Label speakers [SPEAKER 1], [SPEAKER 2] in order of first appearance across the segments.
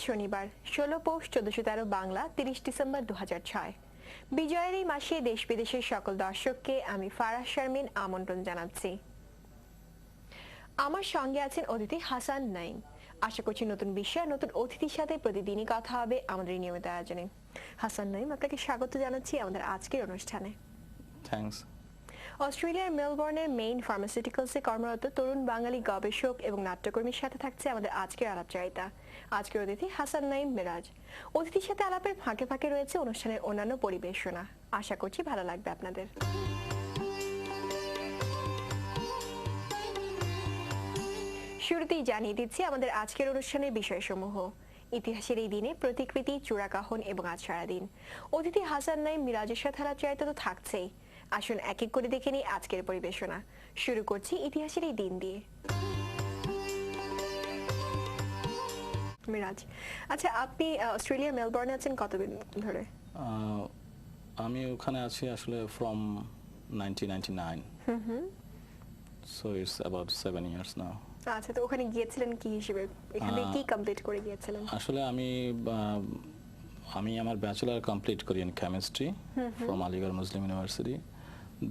[SPEAKER 1] শনিবার 16 পৌষ 1413 বাংলা 30 ডিসেম্বর 2006। বিজয়ের এই মাসে দেশ বিদেশের সকল দর্শককে আমি ফারাহ শারমিন আমন্ত্রণ জানাচ্ছি। আমার সঙ্গে আছেন অতিথি হাসান নাঈম। আশা করছি নতুন বিষয় নতুন অতিথির সাথে প্রতিদিনই কথা হবে আমাদের নিয়মিত আয়োজনে। হাসান নাঈম, আপনাকে স্বাগত জানাচ্ছি আমাদের আজকের অনুষ্ঠানে।
[SPEAKER 2] থ্যাঙ্কস।
[SPEAKER 1] অস্ট্রেলিয়ার মেলবোর্নের মেইন ফার্মাসিউটিক্যালসে কর্মরত তরুণ বাঙালি গবেষক এবং নাট্যকর্মীর সাথে থাকছে আমাদের আজকের আলাপচারিতা। আজকের অতিথি হাসান নাঈম মিরাজ। অতিথির সাথে আলাপের ফাঁকে ফাঁকে রয়েছে অনুষ্ঠানের অন্যান্য পরিবেশনা। আশা করছি ভালো লাগবে আপনাদের। শুরুতেই জানিয়ে দিচ্ছি আমাদের আজকের অনুষ্ঠানের বিষয়সমূহ। ইতিহাসের এই দিনে প্রতিকৃতি, চূড়াকাহন এবং আজ সারাদিন। অতিথি হাসান নাঈম মিরাজের সাথে আলাপচারিতা তো থাকছেই। আসুন এক এক করে দেখে নিই আজকের পরিবেশনা। শুরু করছি ইতিহাসের এই দিন দিয়ে। মিরাজ, আচ্ছা, আপনি অস্ট্রেলিয়া মেলবোর্নে আছেন কতদিন ধরে?
[SPEAKER 2] আমি ওখানে আছি আসলে from 1999, so it's about 7 years now.
[SPEAKER 1] আচ্ছা, তো ওখানে গিয়েছিলেন কি হিসেবে? এখানে কি কমপ্লিট করে গিয়েছিলেন?
[SPEAKER 2] আসলে আমি আমার ব্যাচেলর কমপ্লিট করি in chemistry from Aligarh Muslim university.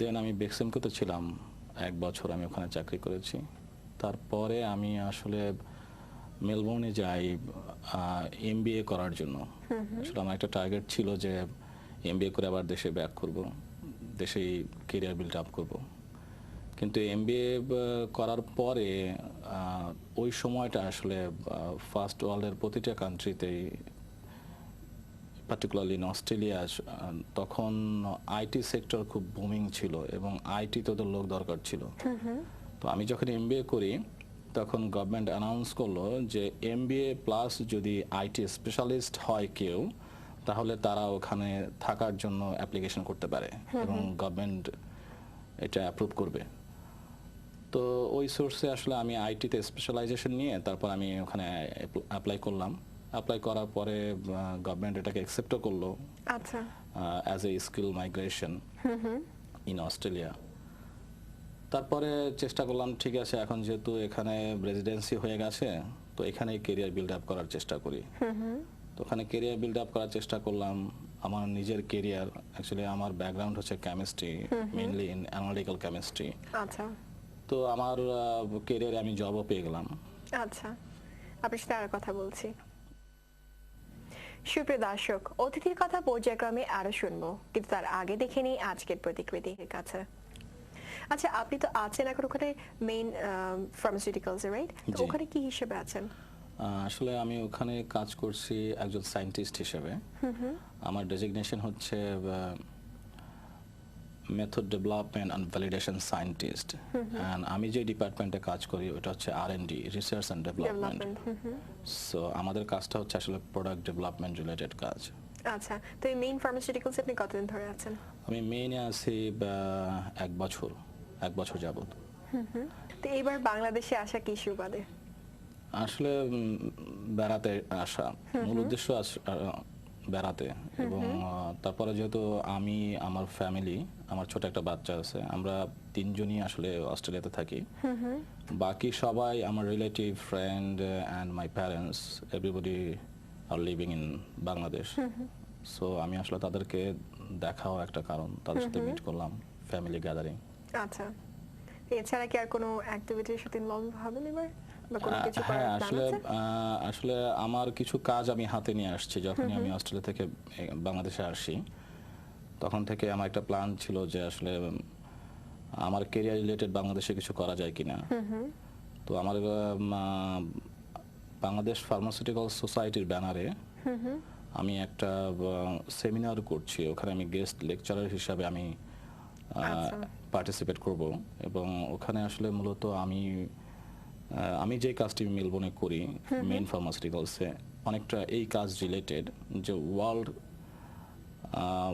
[SPEAKER 2] Then আমি বেক্সিমকোতে ছিলাম 1 বছর, আমি ওখানে চাকরি করেছি। তারপরে আমি আসলে মেলবোর্নে যাই এমবিএ করার জন্য। আসলে আমার একটা টার্গেট ছিল যে এমবিএ করে আবার দেশে ব্যাক করব, দেশেই কেরিয়ার বিল্ড আপ করব। কিন্তু এমবিএ করার পরে ওই সময়টা আসলে ফার্স্ট ওয়ার্ল্ডের প্রতিটা কান্ট্রিতেই, পার্টিকুলারলি ইন অস্ট্রেলিয়া, তখন আইটি সেক্টর খুব বুমিং ছিল এবং আইটি তো লোক দরকার ছিল। তো আমি যখন এমবিএ করি তখন গভর্নমেন্ট অ্যানাউন্স করলো যে এমবিএ প্লাস যদি আইটি স্পেশালিস্ট হয় কেউ, তাহলে তারা ওখানে থাকার জন্য অ্যাপ্লিকেশন করতে পারে এবং গভর্নমেন্ট এটা অ্যাপ্রুভ করবে। তো ওই সোর্সে আসলে আমি আইটিতে স্পেশালাইজেশন নিয়ে তারপর আমি ওখানে অ্যাপ্লাই করলাম। অ্যাপ্লাই করার পরে গভর্নমেন্ট এটাকে অ্যাকসেপ্টও করলো as a skill migration in Australia. তারপরে চেষ্টা করলাম, ঠিক আছে, এখন যেহেতু এখানে রেজিডেন্সি হয়ে গেছে, তো এখানে ক্যারিয়ার বিল্ড আপ করার চেষ্টা করি। তো ওখানে ক্যারিয়ার বিল্ড আপ করার চেষ্টা করলাম। আমার নিজের ক্যারিয়ার, অ্যাকচুয়ালি আমার ব্যাকগ্রাউন্ড হচ্ছে chemistry, mainly in analytical chemistry.
[SPEAKER 1] আচ্ছা,
[SPEAKER 2] তো আমার ক্যারিয়ারে আমি জবও পেয়ে গেলাম।
[SPEAKER 1] আচ্ছা, আপনার সাথে আর কথা বলছি। সুপ্রিয় দর্শক, অতিথির কথা পর্যায়ক্রমে আরো শুনবো, কিন্তু তার আগে দেখে নিই আজকের প্রতিকৃতির কাছে। আচ্ছা, আপনি তো আছেন এখন ওখানে মেইন ফার্মাসিউটিক্যালস, রাইট? তো ওখানে কি হিসেবে আছেন?
[SPEAKER 2] আসলে আমি ওখানে কাজ করছি একজন সায়েন্টিস্ট হিসেবে। আমার ডেজিগনেশন হচ্ছে method development and validation scientist. And আমি যে ডিপার্টমেন্টে কাজ করি ওটা হচ্ছে R and D, research and development. So আমাদের কাজটা হচ্ছে আসলে প্রোডাক্ট ডেভেলপমেন্ট রিলেটেড কাজ।
[SPEAKER 1] আচ্ছা, তো এই মেইন ফার্মাসিউটিক্যালস আপনি কতদিন ধরে আছেন?
[SPEAKER 2] আমি মেইনে আছি 1 বছর যাবত।
[SPEAKER 1] তো এবার বাংলাদেশে আসা কি সুবাদে?
[SPEAKER 2] আসলে বেড়াতে আসা, মূল উদ্দেশ্য বেড়াতে। এবং তারপরে যেহেতু আমি, আমার ফ্যামিলি, আমার ছোট একটা বাচ্চা আছে, আমরা 3 জনই আসলে অস্ট্রেলিয়াতে থাকি। বাকি সবাই আমার relative, friend and my parents, everybody are living in Bangladesh. So আমি আসলে তাদেরকে দেখাও একটা কারণ, তাদের সাথে মিট করলাম, ফ্যামিলি গ্যাদারিং।
[SPEAKER 1] আচ্ছা, এছাড়া কি আর কোনো অ্যাক্টিভিটির সাথে ইনভলভ হবেন এবার?
[SPEAKER 2] হ্যাঁ, আসলে আমার কিছু কাজ আমি হাতে নিয়ে আসছি। যখন আমি অস্ট্রেলিয়া থেকে বাংলাদেশে আসি তখন থেকে আমার একটা প্ল্যান ছিল যে আসলে আমার ক্যারিয়ার রিলেটেড বাংলাদেশে কিছু করা যায় কিনা। তো আমার বাংলাদেশ ফার্মাসিউটিক্যাল সোসাইটির ব্যানারে আমি একটা সেমিনার করছি, ওখানে আমি গেস্ট লেকচারার হিসাবে আমি পার্টিসিপেট করব। এবং ওখানে আসলে মূলত আমি যে কাজটি মেলবোর্নে করি মেইন ফার্মাসিউটিক্যালসে, অনেকটা এই কাজ রিলেটেড, যে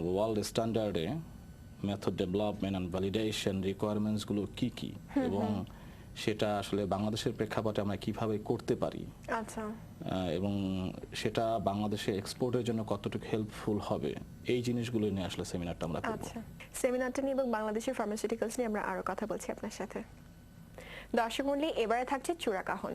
[SPEAKER 2] ওয়ার্ল্ড স্ট্যান্ডার্ডে মেথড ডেভেলপমেন্ট অ্যান্ড ভ্যালিডেশন রিকোয়ারমেন্টসগুলো কি কি, এবং সেটা আসলে বাংলাদেশের প্রেক্ষাপটে আমরা কিভাবে করতে পারি, এবং সেটা বাংলাদেশে এক্সপোর্টের জন্য কতটুকু হেল্পফুল হবে, এই জিনিসগুলো নিয়ে আসলে সেমিনারটা আমরা করব।
[SPEAKER 1] সেমিনারটা নিয়ে এবং বাংলাদেশের ফার্মাসিউটিক্যালস নিয়ে আমরা আরো কথা বলছি আপনার সাথে। দর্শক মণ্ডলী, এবারে থাকছে চূড়াকাহন।